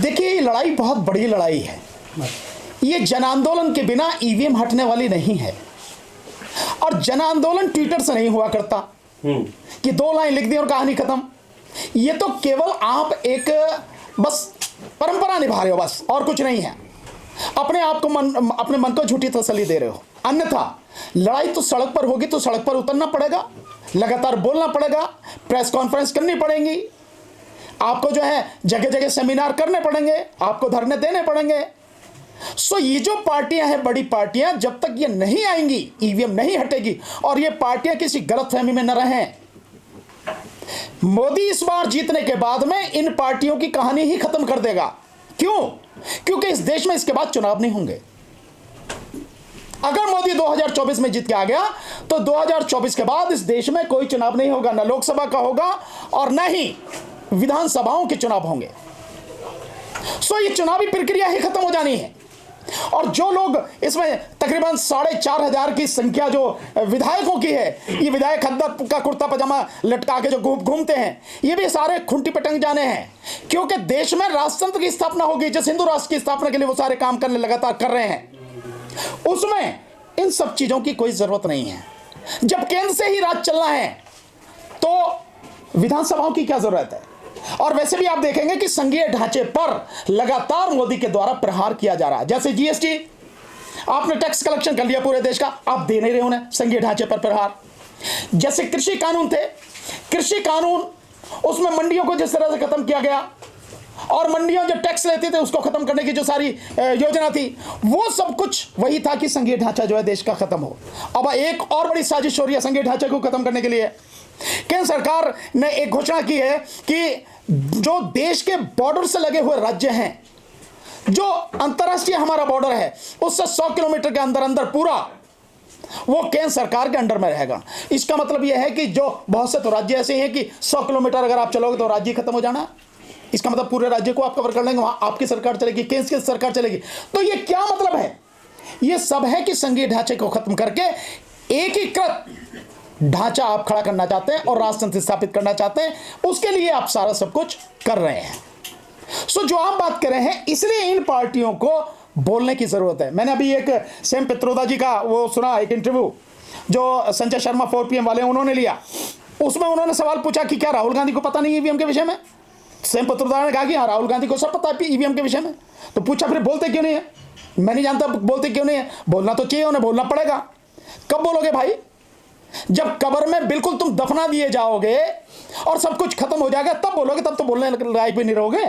देखिए, ये लड़ाई बहुत बड़ी लड़ाई है। ये जन आंदोलन के बिना ईवीएम हटने वाली नहीं है। और जन आंदोलन ट्विटर से नहीं हुआ करता कि 2 लाइन लिख दी और कहानी खत्म। ये तो केवल आप एक बस परंपरा निभा रहे हो, बस, और कुछ नहीं है। अपने आप को अपने मन को झूठी तसल्ली दे रहे हो। अन्यथा लड़ाई तो सड़क पर होगी, तो सड़क पर उतरना पड़ेगा, लगातार बोलना पड़ेगा, प्रेस कॉन्फ्रेंस करनी पड़ेगी, आपको जो है जगह जगह सेमिनार करने पड़ेंगे, आपको धरने देने पड़ेंगे। सो ये जो पार्टियां हैं, बड़ी पार्टियां, जब तक ये नहीं आएंगी, ईवीएम नहीं हटेगी और ये पार्टियां किसी गलतफहमी में न रहें, मोदी इस बार जीतने के बाद में इन पार्टियों की कहानी ही खत्म कर देगा। क्यों? क्योंकि इस देश में इसके बाद चुनाव नहीं होंगे। अगर मोदी 2024 में जीत के आ गया तो 2024 के बाद इस देश में कोई चुनाव नहीं होगा, न लोकसभा का होगा और न ही विधानसभाओं के चुनाव होंगे। सो ये चुनावी प्रक्रिया ही खत्म हो जानी है। और जो लोग इसमें तकरीबन 4,500 की संख्या जो विधायकों की है, ये विधायक हद्दर का कुर्ता पजामा लटका के जो घूमते हैं, ये भी सारे खुंटी पे टंग जाने हैं। क्योंकि देश में राष्ट्रतंत्र की स्थापना होगी, जिस हिंदू राष्ट्र की स्थापना के लिए वो सारे काम करने लगातार कर रहे हैं, उसमें इन सब चीजों की कोई जरूरत नहीं है। जब केंद्र से ही राज चलना है तो विधानसभाओं की क्या जरूरत है? और वैसे भी आप देखेंगे कि संघीय ढांचे पर लगातार मोदी के द्वारा प्रहार किया जा रहा है। जैसे जीएसटी, आपने टैक्स कलेक्शन कर लिया पूरे देश का, आप दे नहीं रहे उन्हें, संघीय ढांचे पर प्रहार। जैसे कृषि कानून थे, कृषि कानून, उसमें मंडियों को जिस तरह से खत्म किया गया और मंडियों जो टैक्स लेते थे उसको खत्म करने की जो सारी योजना थी, वो सब कुछ वही था कि संघीय ढांचा जो है देश का खत्म हो। अब एक और बड़ी साजिश हो रही है संघीय ढांचे को खत्म करने के लिए। केंद्र सरकार ने एक घोषणा की है कि जो देश के बॉर्डर से लगे हुए राज्य हैं, जो अंतरराष्ट्रीय हमारा बॉर्डर है, उससे 100 किलोमीटर के अंदर अंदर पूरा वो केंद्र सरकार के अंडर में रहेगा। इसका मतलब यह है कि जो बहुत से तो राज्य ऐसे हैं कि 100 किलोमीटर अगर आप चलोगे तो राज्य खत्म हो जाना। इसका मतलब पूरे राज्य को आप कवर कर लेंगे, वहां आपकी सरकार चलेगी, केंद्र की सरकार चलेगी। तो ये क्या मतलब है? ये सब है कि संघीय ढांचे को खत्म करके एकीकृत ढांचा आप खड़ा करना चाहते हैं और राष्ट्रतंत्र स्थापित करना चाहते हैं। उसके लिए आप सारा सब कुछ कर रहे हैं। सो जो आप बात कर रहे हैं, इसलिए इन पार्टियों को बोलने की जरूरत है। मैंने अभी एक सेम पित्रोदा जी का वो सुना, एक इंटरव्यू जो संजय शर्मा 4 PM वाले उन्होंने लिया। उसमें उन्होंने सवाल पूछा कि क्या राहुल गांधी को पता नहीं ईवीएम के विषय में? सेम पित्रोदा ने कहा कि हाँ, राहुल गांधी को सब पता है ईवीएम के विषय में। तो पूछा फिर बोलते क्यों नहीं है? मैं नहीं जानता बोलते क्यों नहीं है। बोलना तो चाहिए, उन्हें बोलना पड़ेगा। कब बोलोगे भाई? जब कब्र में बिल्कुल तुम दफना दिए जाओगे और सब कुछ खत्म हो जाएगा, तब बोलोगे। तब तो बोलने लायक भी नहीं रहोगे।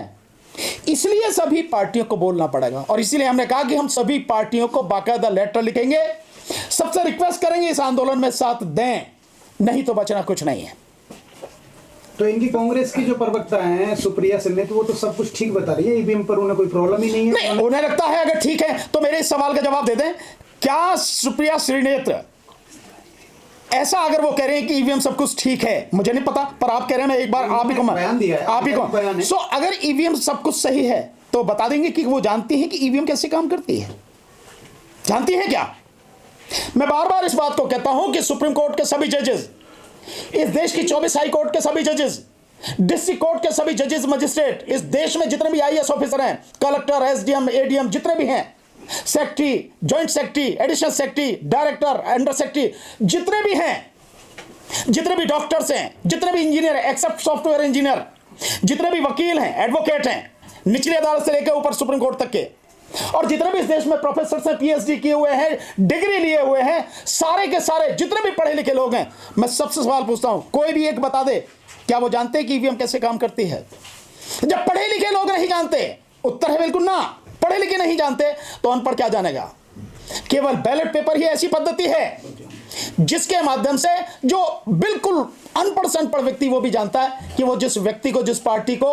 इसलिए सभी पार्टियों को बोलना पड़ेगा। और इसीलिए हमने कहा कि हम सभी पार्टियों को बाकायदा लेटर लिखेंगे, सबसे रिक्वेस्ट करेंगे इस आंदोलन में साथ दें, नहीं तो बचना कुछ नहीं है। तो इनकी कांग्रेस की जो प्रवक्ता हैं सुप्रिया सिन्हा, तो वो तो सब कुछ ठीक बता रही है, ईवीएम पर उन्हें कोई प्रॉब्लम ही नहीं है। नहीं, उन्हें लगता है अगर ठीक है तो मेरे इस सवाल का जवाब दे दें। क्या सुप्रिया श्रीनेत्र ऐसा अगर वो कह रहे हैं कि ईवीएम सब कुछ ठीक है, मुझे नहीं पता, पर आप कह रहे हैं, मैं एक बार आप ही को बयान दिया है, आप ही को। सो अगर ईवीएम सब कुछ सही है तो बता देंगे कि वो जानती हैं कि ईवीएम कैसे काम करती है? जानती है क्या? मैं बार बार इस बात को कहता हूं कि सुप्रीम कोर्ट के सभी जजेस, इस देश की 24 हाई कोर्ट के सभी जजेस, डिस्ट्रिक्ट कोर्ट के सभी जजेस, मजिस्ट्रेट, इस देश में जितने भी IAS ऑफिसर हैं, कलेक्टर, SDM, ADM, जितने भी हैं, secretary, joint secretary, additional secretary, director, under secretary, जितने भी हैं, जितने भी डॉक्टर्स हैं, जितने भी इंजीनियर हैं एक्सेप्ट सॉफ्टवेयर इंजीनियर, जितने भी वकील हैं, एडवोकेट हैं, निचली अदालत से लेकर ऊपर सुप्रीम कोर्ट तक के, और जितने भी इस देश में प्रोफेसर से PhD किए हुए हैं, डिग्री लिए हुए हैं, सारे के सारे जितने भी पढ़े लिखे लोग हैं, मैं सबसे सवाल पूछता हूं, कोई भी एक बता दे क्या वो जानते हैं कि ईवीएम कैसे काम करती है? जब पढ़े लिखे लोग नहीं जानते, उत्तर है बिल्कुल ना। पढ़े लिखे नहीं जानते तो अनपढ़ क्या जानेगा? केवल बैलेट पेपर ही ऐसी पद्धति है जिसके माध्यम से जो बिल्कुल अनपढ़ से अनपढ़ व्यक्ति वो भी जानता है कि वो जिस व्यक्ति को, जिस पार्टी को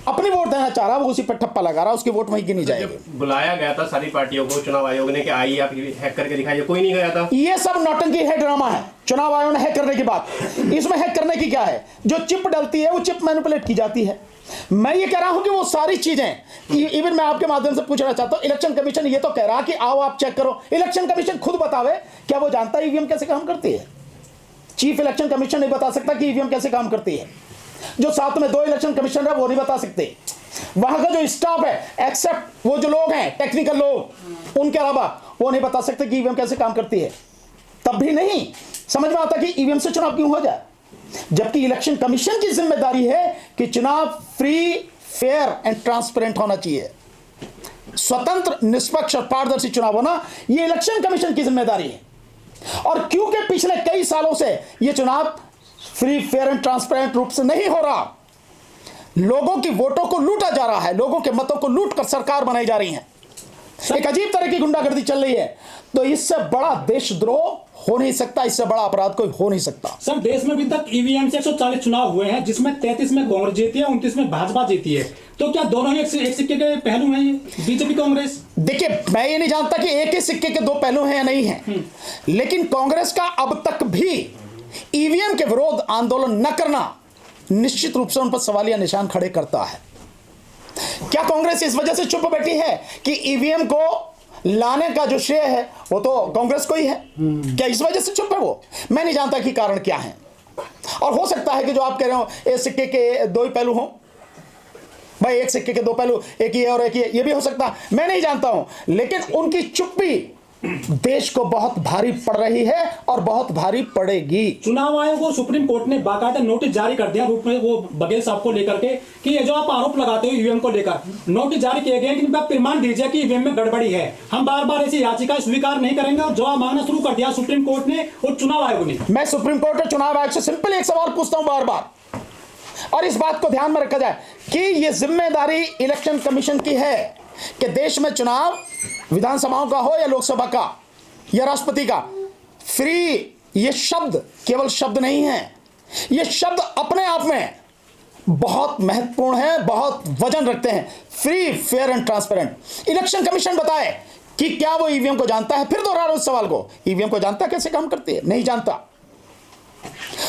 अपनी वोट देना चाह रहा है, वो उसी पर ठप्पा लगा रहा है, उसकी वोट वहीं गिनी जाएगी। बुलाया गया था सारी पार्टियों को चुनाव आयोग ने कि आइए आप हैक करके दिखाइए, कोई नहीं गया था। ये सब नौटंकी है, ड्रामा है। चुनाव आयोग ने हैक करने की बात, इसमें हैक करने की क्या है? जो चिप डलती है वो चिप मैनिपुलेट की जाती है। मैं ये कह रहा हूं कि वो सारी चीजें, इवन मैं आपके माध्यम से पूछना चाहता हूं, इलेक्शन कमीशन ये तो कह रहा कि आओ आप चेक करो। इलेक्शन कमीशन खुद बतावे क्या वो जानता है ईवीएम कैसे काम करती है? चीफ इलेक्शन कमीशन नहीं बता सकता कि ईवीएम कैसे काम करती है। जो साथ में 2 इलेक्शन कमिश्नर है वो नहीं बता सकते। वहां का जो स्टाफ है, एक्सेप्ट वो जो लोग हैं टेक्निकल लोग, उनके अलावा वो नहीं बता सकते कि ईवीएम कैसे काम करती है। तब भी नहीं समझ में आता कि ईवीएम से चुनाव क्यों हो जाए, जबकि इलेक्शन कमीशन की जिम्मेदारी है कि चुनाव फ्री, फेयर एंड ट्रांसपेरेंट होना चाहिए। स्वतंत्र, निष्पक्ष और पारदर्शी चुनाव होना यह इलेक्शन कमीशन की जिम्मेदारी है। और क्योंकि पिछले कई सालों से यह चुनाव फ्री, फेयर एंड ट्रांसपेरेंट रूप से नहीं हो रहा, लोगों की वोटों को लूटा जा रहा है, लोगों के मतों को लूट कर सरकार बनाई जा रही है, एक अजीब तरह की गुंडागर्दी चल रही है, तो इससे बड़ा देशद्रोह हो नहीं सकता, इससे बड़ा अपराध कोई हो नहीं सकता। सर, देश में अभी तक ईवीएम से 140 चुनाव हुए हैं, जिसमें 33 में कांग्रेस जीती है, 29 में भाजपा जीती है। तो क्या दोनों ही एक सिक्के के पहलू हैं, ये बीजेपी कांग्रेस? देखिए, मैं ये नहीं जानता कि एक ही सिक्के के दो पहलू हैं या नहीं हैं, लेकिन कांग्रेस का अब तक भी ईवीएम के विरोध आंदोलन न करना निश्चित रूप से उन पर सवालिया निशान खड़े करता है। क्या कांग्रेस इस वजह से चुप बैठी है कि ईवीएम को लाने का जो श्रेय है वो तो कांग्रेस को ही है? क्या इस वजह से चुप है वो? मैं नहीं जानता कि कारण क्या है। और हो सकता है कि जो आप कह रहे हो एक सिक्के के दो ही पहलू हों, भाई एक सिक्के के दो पहलू, एक ही है और एक ही है, ये भी हो सकता है, मैं नहीं जानता हूं। लेकिन उनकी चुप्पी देश को बहुत भारी पड़ रही है और बहुत भारी पड़ेगी। चुनाव आयोग और सुप्रीम कोर्ट ने बाकायदा नोटिस जारी कर दिया रूप में वो बघेल साहब को लेकर के कि ये जो आप आरोप लगाते हो ईवीएम को लेकर, नोटिस जारी किए गए कि आप प्रमाण दीजिए कि ईवीएम में गड़बड़ी है। हम बार बार ऐसी याचिका स्वीकार नहीं करेंगे और जवाब मांगना शुरू कर दिया सुप्रीम कोर्ट ने और चुनाव आयोग ने। मैं सुप्रीम कोर्ट और चुनाव आयोग से सिंपल एक सवाल पूछता हूं बार बार, और इस बात को ध्यान में रखा जाए कि यह जिम्मेदारी इलेक्शन कमीशन की है कि देश में चुनाव विधानसभाओं का हो या लोकसभा का या राष्ट्रपति का, फ्री ये शब्द केवल शब्द नहीं है, ये शब्द अपने आप में बहुत महत्वपूर्ण है, बहुत वजन रखते हैं। Free, fair and transparent. Election commission बताए कि क्या वो ईवीएम को जानता है? फिर दोहरा रहा हूं इस सवाल को, ईवीएम को जानता कैसे काम करती है? नहीं जानता।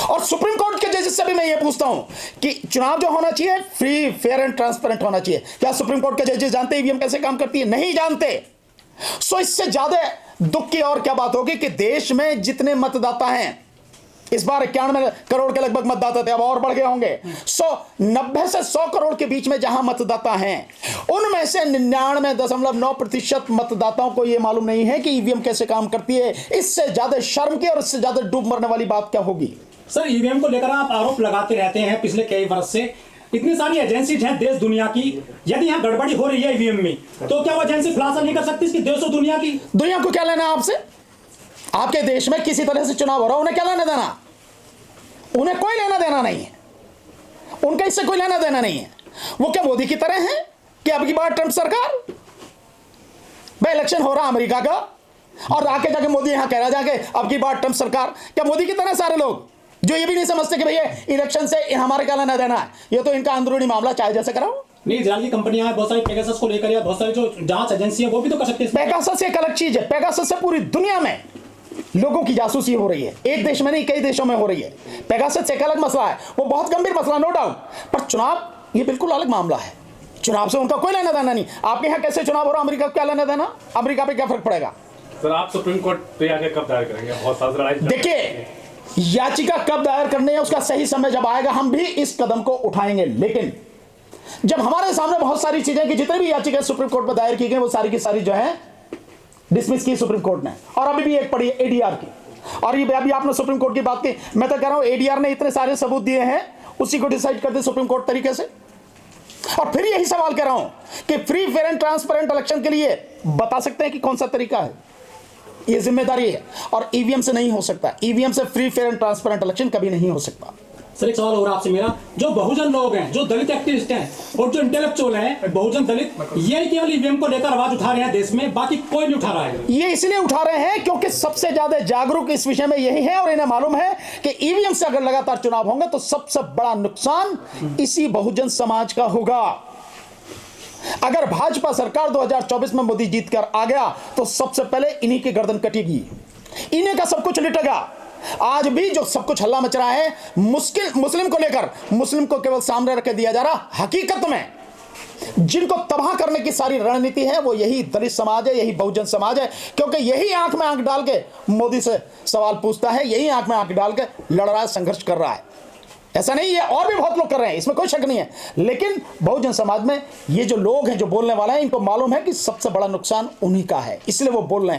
और सुप्रीम कोर्ट के जजेस से भी मैं ये पूछता हूं कि चुनाव जो होना चाहिए फ्री, फेयर एंड ट्रांसपेरेंट होना चाहिए, क्या सुप्रीम कोर्ट के जजेस जानते ईवीएम कैसे काम करती है? नहीं जानते। सो इससे ज्यादा दुख की और क्या बात होगी कि देश में जितने मतदाता हैं, इस बार 91 करोड़ के लगभग मतदाता थे, अब और बढ़ गए होंगे। 90 से 100 करोड़ के बीच में जहां मतदाता हैं, उनमें से 99.9% मतदाताओं को यह मालूम नहीं है कि ईवीएम कैसे काम करती है। इससे ज्यादा शर्म की और इससे ज्यादा डूब मरने वाली बात क्या होगी? सर, ईवीएम को लेकर आप आरोप लगाते रहते हैं पिछले कई वर्ष से, इतनी सारी एजेंसीज हैं देश दुनिया की, यदि यहाँ गड़बड़ी हो रही है ईवीएम में, तो क्या वो एजेंसी खुलासा नहीं कर सकती इसकी देश और दुनिया की? दुनिया को क्या लेना आपसे? आपके देश में किसी तरह से चुनाव हो रहा है, उन्हें क्या लेना देना? उन्हें कोई लेना देना नहीं है, उनका इससे कोई लेना देना नहीं है। वो क्या मोदी की तरह है कि अब की बार ट्रंप सरकार, भाई इलेक्शन हो रहा अमेरिका का और आके जाके मोदी यहां कह रहा जाके अब की बार ट्रंप सरकार? क्या मोदी की तरह सारे लोग जो ये भी नहीं समझते कि भैया इलेक्शन से हमारे क्या लेना देना है, ये तो इनका अंदरूनी मामला, चाहे जैसे कराओ। नहीं, इजराइल की कंपनियां हैं बहुत सारी पेगासस को लेकर, या बहुत सारी जो जांच एजेंसी है वो भी तो कर सकती है। पेगासस एक अलग चीज है, पेगासस से पूरी दुनिया में लोगों की जासूसी हो रही है, एक देश में नहीं कई देशों में हो रही है। पेगासस एक अलग मसला है, वो बहुत गंभीर मसला, नो डाउट, पर चुनाव ये बिल्कुल अलग मामला है। चुनाव से उनका कोई लेना देना नहीं। आपके यहाँ कैसे चुनाव हो रहा, अमेरिका को क्या लेना देना? अमेरिका पे क्या फर्क पड़ेगा? सर, आप सुप्रीम कोर्ट पे आके कब दायर करेंगे? बहुत सारी लड़ाई। देखिए, याचिका कब दायर करनी है उसका सही समय जब आएगा, हम भी इस कदम को उठाएंगे। लेकिन जब हमारे सामने बहुत सारी चीजें कि जितने भी याचिका सुप्रीम कोर्ट में दायर की गई वो सारी की सारी जो है डिसमिस की सुप्रीम कोर्ट ने, और अभी भी एक पड़ी है एडीआर की। और ये अभी आपने सुप्रीम कोर्ट की बात की, मैं तो कह रहा हूं एडीआर ने इतने सारे सबूत दिए हैं, उसी को डिसाइड कर दे सुप्रीम कोर्ट तरीके से। और फिर यही सवाल कह रहा हूं कि free, fair and transparent election के लिए बता सकते हैं कि कौन सा तरीका है? ये जिम्मेदारी है और ईवीएम से नहीं हो सकता। ईवीएम से free, fair and transparent election कभी नहीं हो सकता। सर, एक सवाल और आपसे मेरा, जो बहुजन लोग हैं, जो दलित एक्टिविस्ट हैं और जो इंटेलेक्चुअल हैं, बहुजन दलित, ये केवल ईवीएम को लेकर आवाज उठा रहे हैं देश में, बाकी कोई नहीं उठा रहा है। ये इसलिए उठा रहे हैं क्योंकि सबसे ज्यादा जागरूक इस विषय में यही है और इन्हें मालूम है कि ईवीएम से अगर लगातार चुनाव होंगे तो सबसे बड़ा नुकसान इसी बहुजन समाज का होगा। अगर भाजपा सरकार 2024 में मोदी जीत कर आ गया तो सबसे पहले इन्हीं की गर्दन कटेगी, इन्हीं का सब कुछ लिटेगा। आज भी जो सब कुछ हल्ला मच रहा है मुस्लिम को लेकर, मुस्लिम को केवल सामने रख दिया जा रहा, हकीकत में जिनको तबाह करने की सारी रणनीति है वो यही दलित समाज है, यही बहुजन समाज है। क्योंकि यही आंख में आंख डाल के मोदी से सवाल पूछता है, यही आंख में आंख डाल के लड़ रहा है, संघर्ष कर रहा है। ऐसा नहीं है, और भी बहुत लोग कर रहे हैं, इसमें कोई शक नहीं है। लेकिन बहुजन समाज में ये जो लोग हैं, जो बोलने वाले हैं, इनको मालूम है कि सबसे बड़ा नुकसान उन्हीं का है, इसलिए वो बोल रहे हैं।